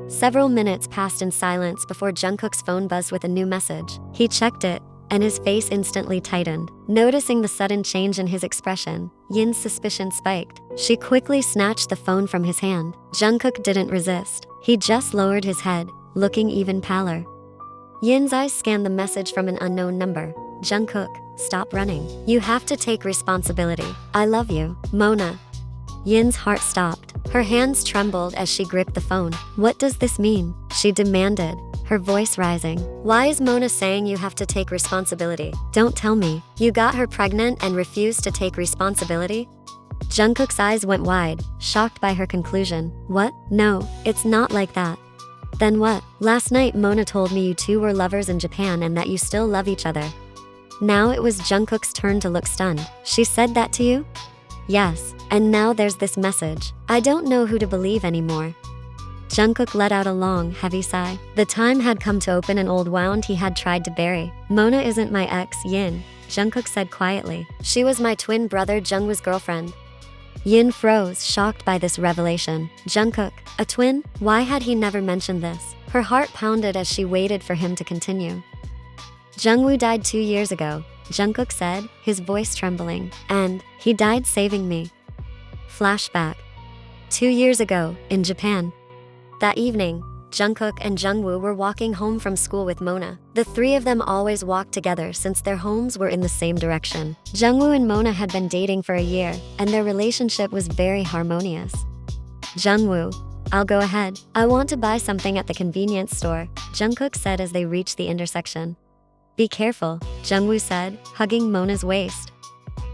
Several minutes passed in silence before Jungkook's phone buzzed with a new message. He checked it, and his face instantly tightened. Noticing the sudden change in his expression, Yin's suspicion spiked. She quickly snatched the phone from his hand. Jungkook didn't resist. He just lowered his head, looking even paler. Yin's eyes scanned the message from an unknown number. Jungkook, stop running. You have to take responsibility. I love you, Mona. Yin's heart stopped. Her hands trembled as she gripped the phone. What does this mean? She demanded, her voice rising. Why is Mona saying you have to take responsibility? Don't tell me. You got her pregnant and refused to take responsibility? Jungkook's eyes went wide, shocked by her conclusion. What? No, it's not like that. Then what? Last night Mona told me you two were lovers in Japan and that you still love each other. Now it was Jungkook's turn to look stunned. She said that to you? Yes, and now there's this message. I don't know who to believe anymore. Jungkook let out a long, heavy sigh. The time had come to open an old wound he had tried to bury. Mona isn't my ex, Yin, Jungkook said quietly. She was my twin brother Jungwoo's girlfriend. Yin froze, shocked by this revelation. Jungkook, a twin? Why had he never mentioned this? Her heart pounded as she waited for him to continue. Jungwoo died 2 years ago, Jungkook said, his voice trembling. And he died saving me. Flashback. 2 years ago, in Japan. That evening, Jungkook and Jungwoo were walking home from school with Mona. The three of them always walked together since their homes were in the same direction. Jungwoo and Mona had been dating for a year, and their relationship was very harmonious. Jungwoo, I'll go ahead. I want to buy something at the convenience store, Jungkook said as they reached the intersection. Be careful, Jungwoo said, hugging Mona's waist.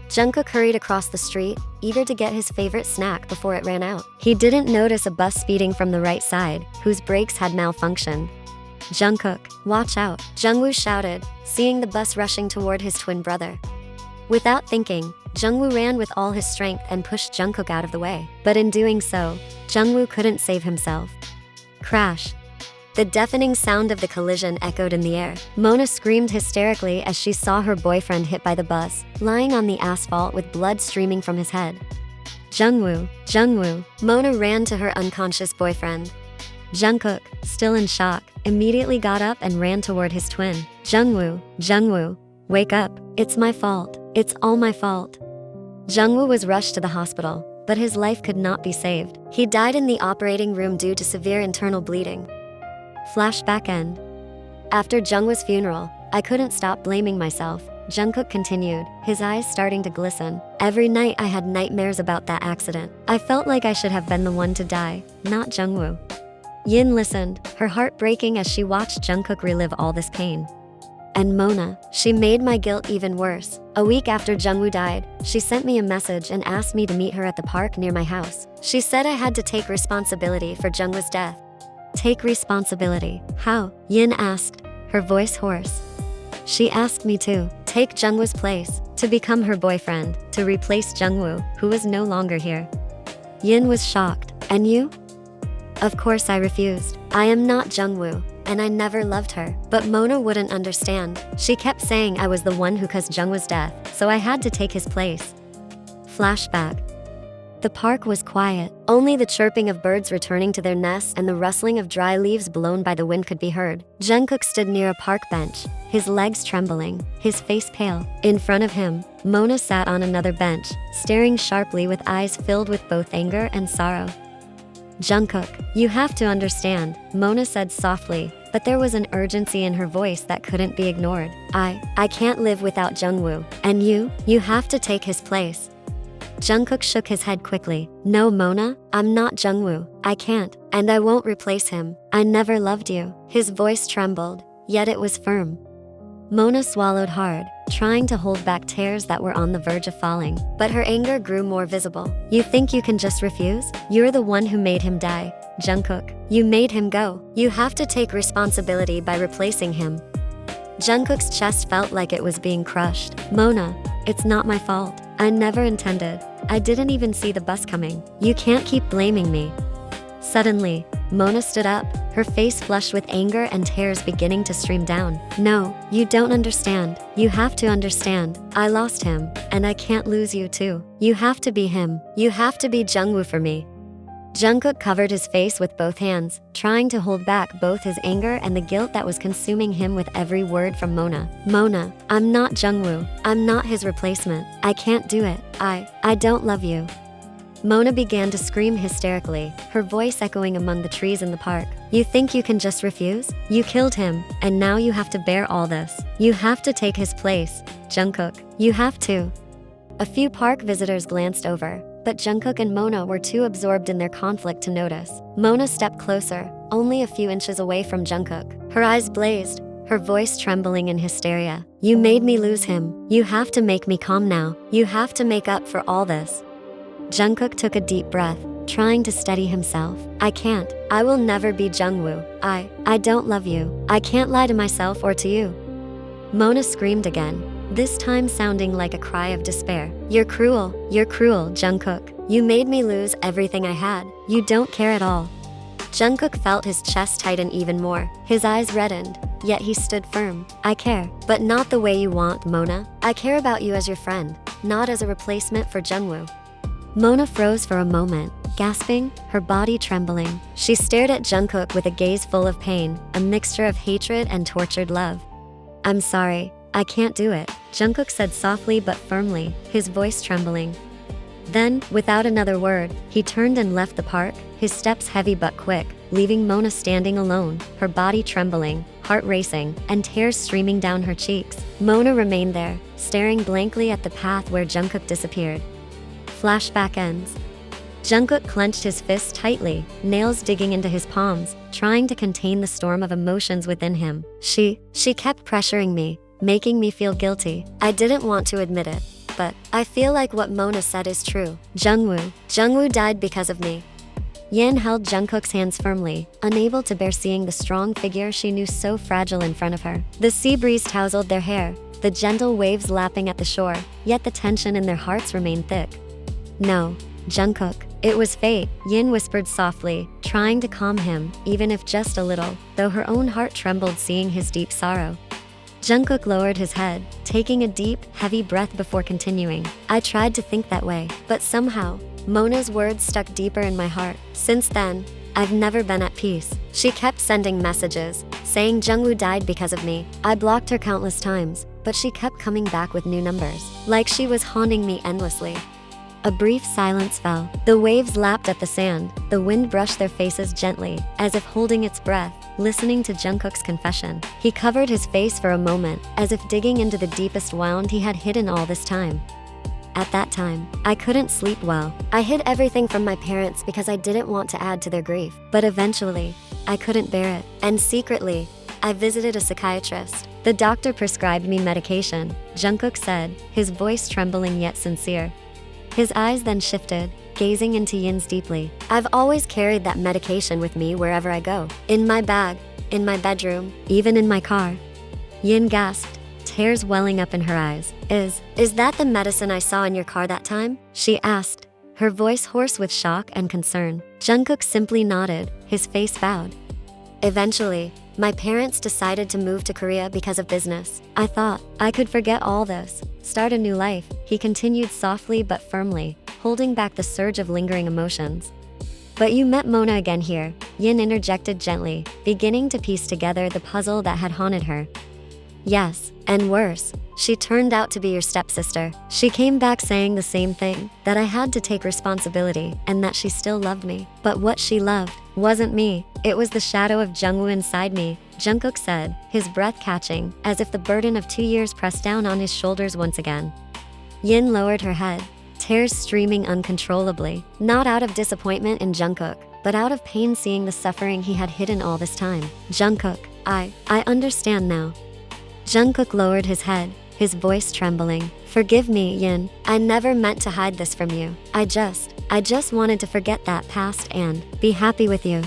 Jungkook hurried across the street, eager to get his favorite snack before it ran out. He didn't notice a bus speeding from the right side, whose brakes had malfunctioned. Jungkook, watch out, Jungwoo shouted, seeing the bus rushing toward his twin brother. Without thinking, Jungwoo ran with all his strength and pushed Jungkook out of the way. But in doing so, Jungwoo couldn't save himself. Crash. The deafening sound of the collision echoed in the air. Mona screamed hysterically as she saw her boyfriend hit by the bus, lying on the asphalt with blood streaming from his head. Jungwoo, Jungwoo. Mona ran to her unconscious boyfriend. Jungkook, still in shock, immediately got up and ran toward his twin. Jungwoo, Jungwoo, wake up. It's my fault. It's all my fault. Jungwoo was rushed to the hospital, but his life could not be saved. He died in the operating room due to severe internal bleeding. Flashback end. After Jungwoo's funeral, I couldn't stop blaming myself, Jungkook continued, his eyes starting to glisten. Every night I had nightmares about that accident. I felt like I should have been the one to die, not Jungwoo. Yin listened, her heart breaking as she watched Jungkook relive all this pain. And Mona, she made my guilt even worse. A week after Jungwoo died, she sent me a message and asked me to meet her at the park near my house. She said I had to take responsibility for Jungwoo's death. Take responsibility. How? Yin asked, her voice hoarse. She asked me to take Jungwoo's place, to become her boyfriend, to replace Jungwoo, who was no longer here. Yin was shocked. And you? Of course I refused. I am not Jungwoo, and I never loved her. But Mona wouldn't understand. She kept saying I was the one who caused Jungwoo's death, so I had to take his place. Flashback. The park was quiet. Only the chirping of birds returning to their nests and the rustling of dry leaves blown by the wind could be heard. Jungkook stood near a park bench, his legs trembling, his face pale. In front of him, Mona sat on another bench, staring sharply with eyes filled with both anger and sorrow. Jungkook, you have to understand, Mona said softly, but there was an urgency in her voice that couldn't be ignored. I can't live without Jungwoo. And you have to take his place. Jungkook shook his head quickly. No, Mona, I'm not Jungwoo. I can't, and I won't replace him. I never loved you. His voice trembled, yet it was firm. Mona swallowed hard, trying to hold back tears that were on the verge of falling, but her anger grew more visible. You think you can just refuse? You're the one who made him die, Jungkook. You made him go. You have to take responsibility by replacing him. Jungkook's chest felt like it was being crushed. Mona, it's not my fault. I never intended. I didn't even see the bus coming. You can't keep blaming me. Suddenly, Mona stood up, her face flushed with anger and tears beginning to stream down. No, you don't understand. You have to understand. I lost him, and I can't lose you too. You have to be him. You have to be Jungwoo for me. Jungkook covered his face with both hands, trying to hold back both his anger and the guilt that was consuming him with every word from Mona. Mona, I'm not Jungwoo. I'm not his replacement. I can't do it. I don't love you. Mona began to scream hysterically, her voice echoing among the trees in the park. You think you can just refuse? You killed him, and now you have to bear all this. You have to take his place, Jungkook. You have to. A few park visitors glanced over, but Jungkook and Mona were too absorbed in their conflict to notice. Mona stepped closer, only a few inches away from Jungkook. Her eyes blazed, her voice trembling in hysteria. You made me lose him. You have to make me calm now. You have to make up for all this. Jungkook took a deep breath, trying to steady himself. I can't. I will never be Jungwoo. I don't love you. I can't lie to myself or to you. Mona screamed again, this time sounding like a cry of despair. You're cruel, Jungkook. You made me lose everything I had. You don't care at all. Jungkook felt his chest tighten even more. His eyes reddened, yet he stood firm. I care, but not the way you want, Mona. I care about you as your friend, not as a replacement for Jungwoo. Mona froze for a moment, gasping, her body trembling. She stared at Jungkook with a gaze full of pain, a mixture of hatred and tortured love. I'm sorry, I can't do it, Jungkook said softly but firmly, his voice trembling. Then, without another word, he turned and left the park, his steps heavy but quick, leaving Mona standing alone, her body trembling, heart racing, and tears streaming down her cheeks. Mona remained there, staring blankly at the path where Jungkook disappeared. Flashback ends. Jungkook clenched his fists tightly, nails digging into his palms, trying to contain the storm of emotions within him. She kept pressuring me, making me feel guilty. I didn't want to admit it, but I feel like what Mona said is true. Jungwoo died because of me. Yin held Jungkook's hands firmly, unable to bear seeing the strong figure she knew so fragile in front of her. The sea breeze tousled their hair, the gentle waves lapping at the shore, yet the tension in their hearts remained thick. No, Jungkook, it was fate, Yin whispered softly, trying to calm him, even if just a little, though her own heart trembled seeing his deep sorrow. Jungkook lowered his head, taking a deep, heavy breath before continuing. I tried to think that way, but somehow, Mona's words stuck deeper in my heart. Since then, I've never been at peace. She kept sending messages, saying Jungwoo died because of me. I blocked her countless times, but she kept coming back with new numbers, like she was haunting me endlessly. A brief silence fell. The waves lapped at the sand, the wind brushed their faces gently, as if holding its breath, listening to Jungkook's confession. He covered his face for a moment, as if digging into the deepest wound he had hidden all this time. At that time, I couldn't sleep well. I hid everything from my parents because I didn't want to add to their grief. But eventually, I couldn't bear it. And secretly, I visited a psychiatrist. The doctor prescribed me medication, Jungkook said, his voice trembling yet sincere. His eyes then shifted, gazing into Yin's deeply. I've always carried that medication with me wherever I go. In my bag, in my bedroom, even in my car. Yin gasped, tears welling up in her eyes. Is that the medicine I saw in your car that time? She asked, her voice hoarse with shock and concern. Jungkook simply nodded, his face bowed. Eventually, my parents decided to move to Korea because of business. I thought I could forget all this, start a new life, he continued softly but firmly, holding back the surge of lingering emotions. But you met Mona again here, Yin interjected gently, beginning to piece together the puzzle that had haunted her. Yes, and worse, she turned out to be your stepsister. She came back saying the same thing, that I had to take responsibility and that she still loved me. But what she loved wasn't me, it was the shadow of Jungwoo inside me, Jungkook said, his breath catching, as if the burden of 2 years pressed down on his shoulders once again. Yin lowered her head, tears streaming uncontrollably, not out of disappointment in Jungkook, but out of pain seeing the suffering he had hidden all this time. Jungkook, I understand now. Jungkook lowered his head, his voice trembling. Forgive me, Yin. I never meant to hide this from you. I just wanted to forget that past and be happy with you.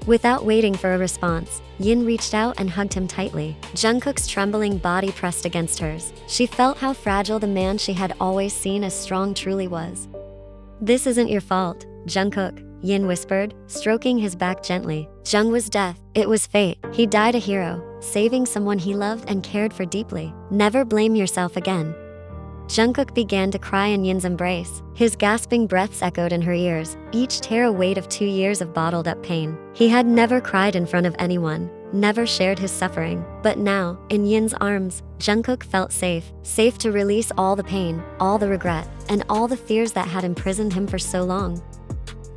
Without waiting for a response, Yin reached out and hugged him tightly. Jungkook's trembling body pressed against hers. She felt how fragile the man she had always seen as strong truly was. This isn't your fault, Jungkook, Yin whispered, stroking his back gently. Jungwoo's death, it was fate. He died a hero, saving someone he loved and cared for deeply. Never blame yourself again. Jungkook began to cry in Yin's embrace. His gasping breaths echoed in her ears, each tear a weight of 2 years of bottled up pain. He had never cried in front of anyone, never shared his suffering. But now, in Yin's arms, Jungkook felt safe to release all the pain, all the regret, and all the fears that had imprisoned him for so long.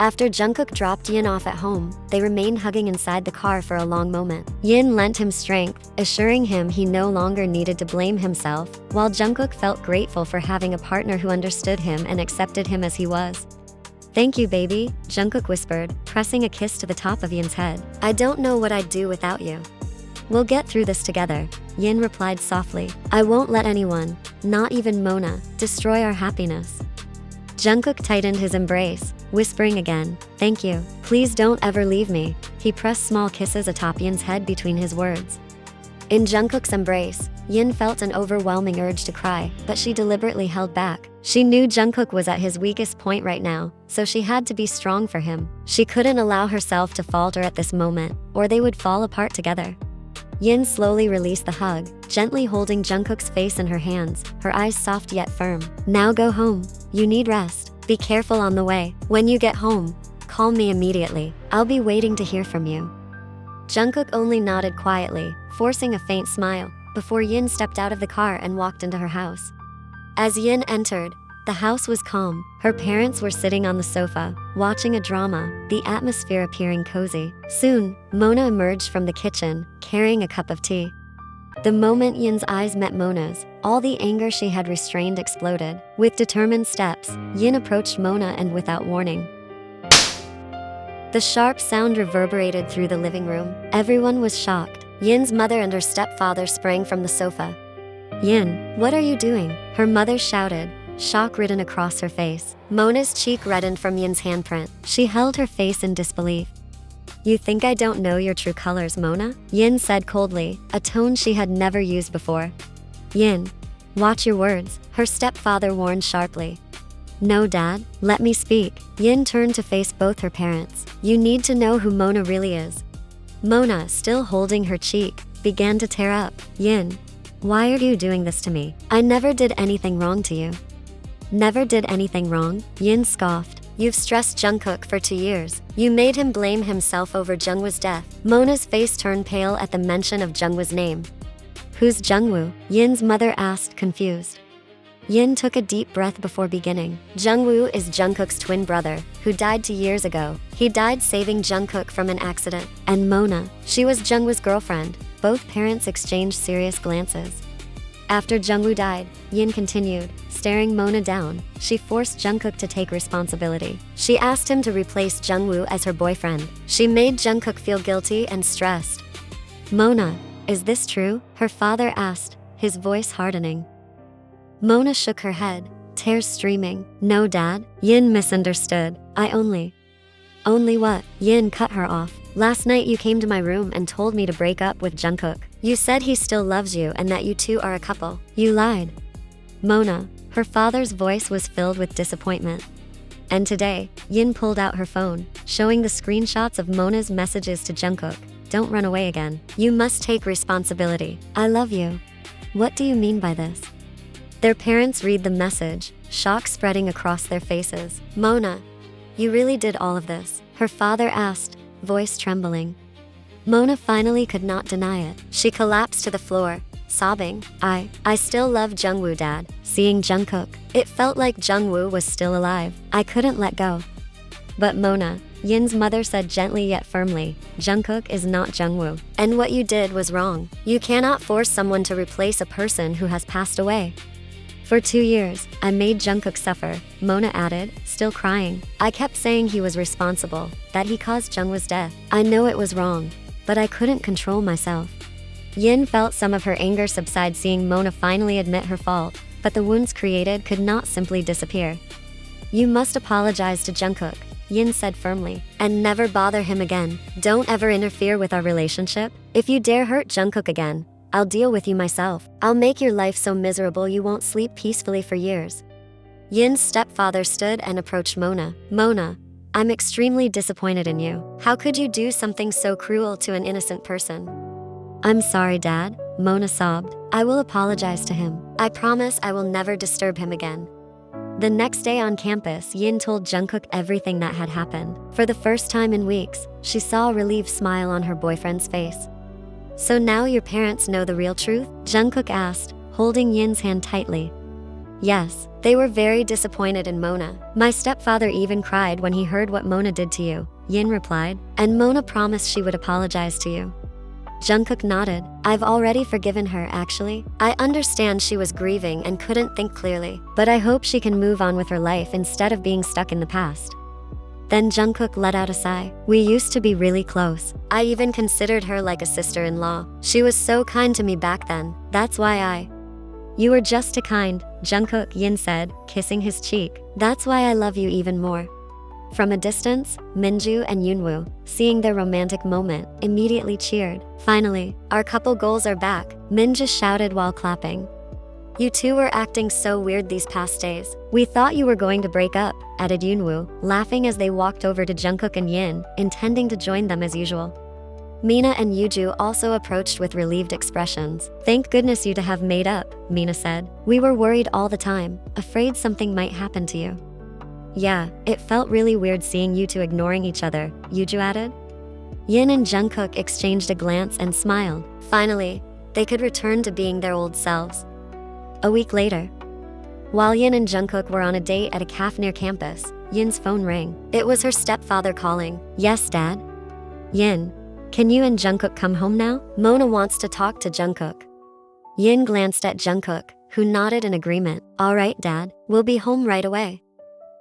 After Jungkook dropped Yin off at home, they remained hugging inside the car for a long moment. Yin lent him strength, assuring him he no longer needed to blame himself, while Jungkook felt grateful for having a partner who understood him and accepted him as he was. Thank you, baby, Jungkook whispered, pressing a kiss to the top of Yin's head. I don't know what I'd do without you. We'll get through this together, Yin replied softly. I won't let anyone, not even Mona, destroy our happiness. Jungkook tightened his embrace, whispering again, thank you. Please don't ever leave me. He pressed small kisses atop Yin's head between his words. In Jungkook's embrace, Yin felt an overwhelming urge to cry, but she deliberately held back. She knew Jungkook was at his weakest point right now, so she had to be strong for him. She couldn't allow herself to falter at this moment, or they would fall apart together. Yin slowly released the hug, gently holding Jungkook's face in her hands, her eyes soft yet firm. Now go home. You need rest. Be careful on the way. When you get home, call me immediately. I'll be waiting to hear from you. Jungkook only nodded quietly, forcing a faint smile, before Yin stepped out of the car and walked into her house. As Yin entered, the house was calm. Her parents were sitting on the sofa, watching a drama, the atmosphere appearing cozy. Soon, Mona emerged from the kitchen, carrying a cup of tea. The moment Yin's eyes met Mona's, all the anger she had restrained exploded. With determined steps, Yin approached Mona and without warning. The sharp sound reverberated through the living room. Everyone was shocked. Yin's mother and her stepfather sprang from the sofa. Yin, what are you doing? Her mother shouted, shock written across her face. Mona's cheek reddened from Yin's handprint. She held her face in disbelief. You think I don't know your true colors, Mona? Yin said coldly, a tone she had never used before. Yin, watch your words, her stepfather warned sharply. No, Dad, let me speak. Yin turned to face both her parents. You need to know who Mona really is. Mona, still holding her cheek, began to tear up. Yin, why are you doing this to me? I never did anything wrong to you. Never did anything wrong? Yin scoffed. You've stressed Jungkook for 2 years. You made him blame himself over Jungwoo's death. Mona's face turned pale at the mention of Jungwoo's name. Who's Jungwoo? Yin's mother asked, confused. Yin took a deep breath before beginning. Jungwoo is Jungkook's twin brother, who died 2 years ago. He died saving Jungkook from an accident. And Mona, she was Jungwoo's girlfriend. Both parents exchanged serious glances. After Jungwoo died, Yin continued, staring Mona down. She forced Jungkook to take responsibility. She asked him to replace Jungwoo as her boyfriend. She made Jungkook feel guilty and stressed. Mona, is this true? Her father asked, his voice hardening. Mona shook her head, tears streaming. No, Dad. Yin misunderstood. I only what? Yin cut her off. Last night you came to my room and told me to break up with Jungkook. You said he still loves you and that you two are a couple. You lied. Mona, her father's voice was filled with disappointment. And today, Yin pulled out her phone, showing the screenshots of Mona's messages to Jungkook. Don't run away again. You must take responsibility. I love you. What do you mean by this? Their parents read the message, shock spreading across their faces. Mona, you really did all of this? Her father asked, voice trembling. Mona finally could not deny it. She collapsed to the floor, sobbing. I still love Jungwoo, Dad. Seeing Jungkook, it felt like Jungwoo was still alive. I couldn't let go. But Mona, Yin's mother said gently yet firmly, Jungkook is not Jungwoo. And what you did was wrong. You cannot force someone to replace a person who has passed away. For 2 years, I made Jungkook suffer, Mona added, still crying. I kept saying he was responsible, that he caused Jungwoo's death. I know it was wrong, but I couldn't control myself. Yin felt some of her anger subside seeing Mona finally admit her fault, but the wounds created could not simply disappear. You must apologize to Jungkook, Yin said firmly, and never bother him again. Don't ever interfere with our relationship. If you dare hurt Jungkook again, I'll deal with you myself. I'll make your life so miserable you won't sleep peacefully for years. Yin's stepfather stood and approached Mona. Mona, I'm extremely disappointed in you. How could you do something so cruel to an innocent person? I'm sorry, Dad, Mona sobbed. I will apologize to him. I promise I will never disturb him again. The next day on campus, Yin told Jungkook everything that had happened. For the first time in weeks, she saw a relieved smile on her boyfriend's face. So now your parents know the real truth? Jungkook asked, holding Yin's hand tightly. Yes, they were very disappointed in Mona. My stepfather even cried when he heard what Mona did to you, Yin replied, and Mona promised she would apologize to you. Jungkook nodded. I've already forgiven her, actually. I understand she was grieving and couldn't think clearly, but I hope she can move on with her life instead of being stuck in the past. Then Jungkook let out a sigh. We used to be really close. I even considered her like a sister-in-law. She was so kind to me back then. That's why You were just too kind, Jungkook, Yin said, kissing his cheek. That's why I love you even more. From a distance, Minju and Yoonwoo, seeing their romantic moment, immediately cheered. Finally, our couple goals are back, Minju shouted while clapping. You two were acting so weird these past days. We thought you were going to break up, added Yoonwoo, laughing as they walked over to Jungkook and Yin, intending to join them as usual. Mina and Yuju also approached with relieved expressions. Thank goodness you to have made up, Mina said. We were worried all the time, afraid something might happen to you. Yeah, it felt really weird seeing you two ignoring each other, Yuju added. Yin and Jungkook exchanged a glance and smiled. Finally, they could return to being their old selves. A week later, while Yin and Jungkook were on a date at a cafe near campus, Yin's phone rang. It was her stepfather calling. Yes, Dad? Yin, can you and Jungkook come home now? Mona wants to talk to Jungkook. Yin glanced at Jungkook, who nodded in agreement. All right, Dad, we'll be home right away.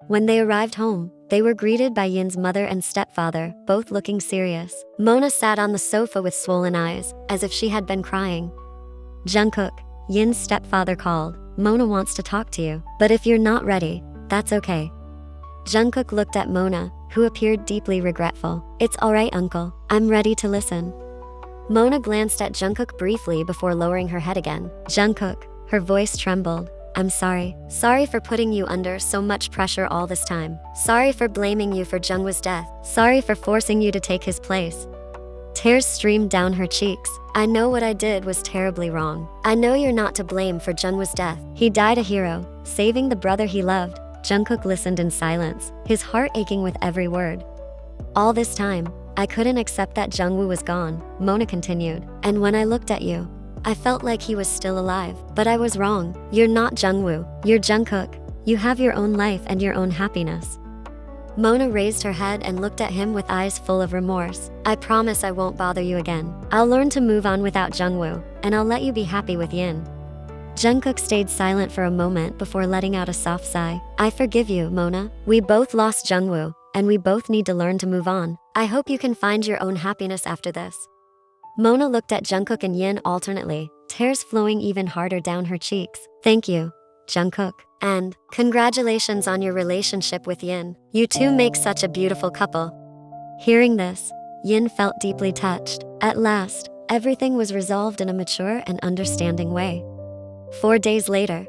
When they arrived home, they were greeted by Yin's mother and stepfather, both looking serious. Mona sat on the sofa with swollen eyes, as if she had been crying. Jungkook, Yin's stepfather called. Mona wants to talk to you, but if you're not ready, that's okay. Jungkook looked at Mona, who appeared deeply regretful. It's alright, uncle. I'm ready to listen. Mona glanced at Jungkook briefly before lowering her head again. Jungkook, her voice trembled. I'm sorry. Sorry for putting you under so much pressure all this time. Sorry for blaming you for Jungwoo's death. Sorry for forcing you to take his place. Tears streamed down her cheeks. I know what I did was terribly wrong. I know you're not to blame for Jungwoo's death. He died a hero, saving the brother he loved. Jungkook listened in silence, his heart aching with every word. All this time, I couldn't accept that Jungwoo was gone, Mona continued. And when I looked at you, I felt like he was still alive. But I was wrong. You're not Jungwoo. You're Jungkook. You have your own life and your own happiness. Mona raised her head and looked at him with eyes full of remorse. I promise I won't bother you again. I'll learn to move on without Jungwoo, and I'll let you be happy with Yin. Jungkook stayed silent for a moment before letting out a soft sigh. I forgive you, Mona. We both lost Jungwoo, and we both need to learn to move on. I hope you can find your own happiness after this. Mona looked at Jungkook and Yin alternately, tears flowing even harder down her cheeks. Thank you, Jungkook. And congratulations on your relationship with Yin. You two make such a beautiful couple. Hearing this, Yin felt deeply touched. At last, everything was resolved in a mature and understanding way. 4 days later,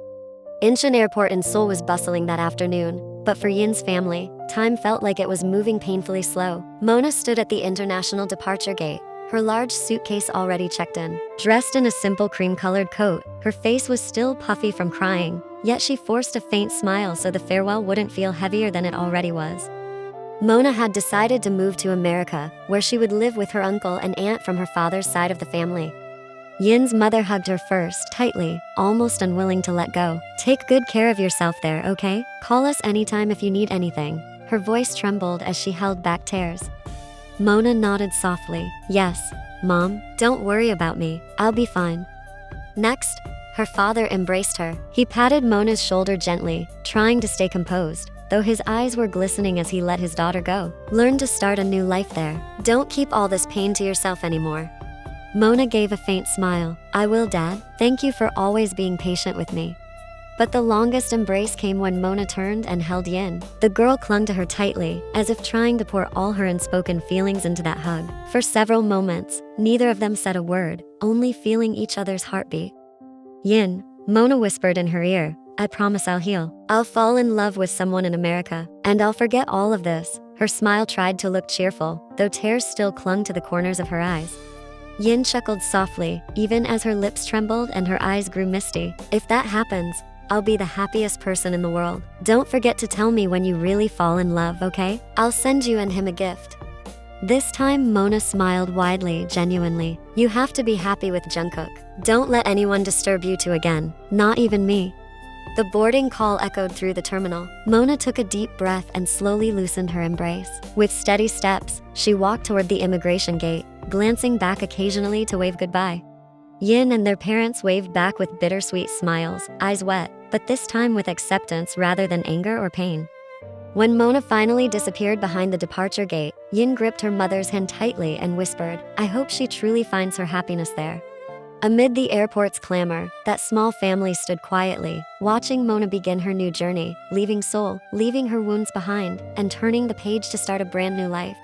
Incheon Airport in Seoul was bustling that afternoon, but for Yin's family, time felt like it was moving painfully slow. Mona stood at the international departure gate, her large suitcase already checked in. Dressed in a simple cream-colored coat, her face was still puffy from crying, yet she forced a faint smile so the farewell wouldn't feel heavier than it already was. Mona had decided to move to America, where she would live with her uncle and aunt from her father's side of the family. Yin's mother hugged her first, tightly, almost unwilling to let go. Take good care of yourself there, okay? Call us anytime if you need anything. Her voice trembled as she held back tears. Mona nodded softly. Yes, Mom, don't worry about me. I'll be fine. Next, Her father embraced her. He patted Mona's shoulder gently, trying to stay composed, though his eyes were glistening as he let his daughter go. Learn to start a new life there. Don't keep all this pain to yourself anymore. Mona gave a faint smile. I will, Dad. Thank you for always being patient with me. But the longest embrace came when Mona turned and held Yin. The girl clung to her tightly, as if trying to pour all her unspoken feelings into that hug. For several moments, neither of them said a word, only feeling each other's heartbeat. Yin, Mona whispered in her ear, I promise I'll heal. I'll fall in love with someone in America, and I'll forget all of this. Her smile tried to look cheerful, though tears still clung to the corners of her eyes. Yin chuckled softly, even as her lips trembled and her eyes grew misty. If that happens, I'll be the happiest person in the world. Don't forget to tell me when you really fall in love, okay? I'll send you and him a gift. This time, Mona smiled widely, genuinely. You have to be happy with Jungkook. Don't let anyone disturb you two again, not even me. The boarding call echoed through the terminal. Mona took a deep breath and slowly loosened her embrace. With steady steps, she walked toward the immigration gate, glancing back occasionally to wave goodbye. Yin and their parents waved back with bittersweet smiles, eyes wet, but this time with acceptance rather than anger or pain. When Mona finally disappeared behind the departure gate, Yin gripped her mother's hand tightly and whispered, I hope she truly finds her happiness there. Amid the airport's clamor, that small family stood quietly, watching Mona begin her new journey, leaving Seoul, leaving her wounds behind, and turning the page to start a brand new life.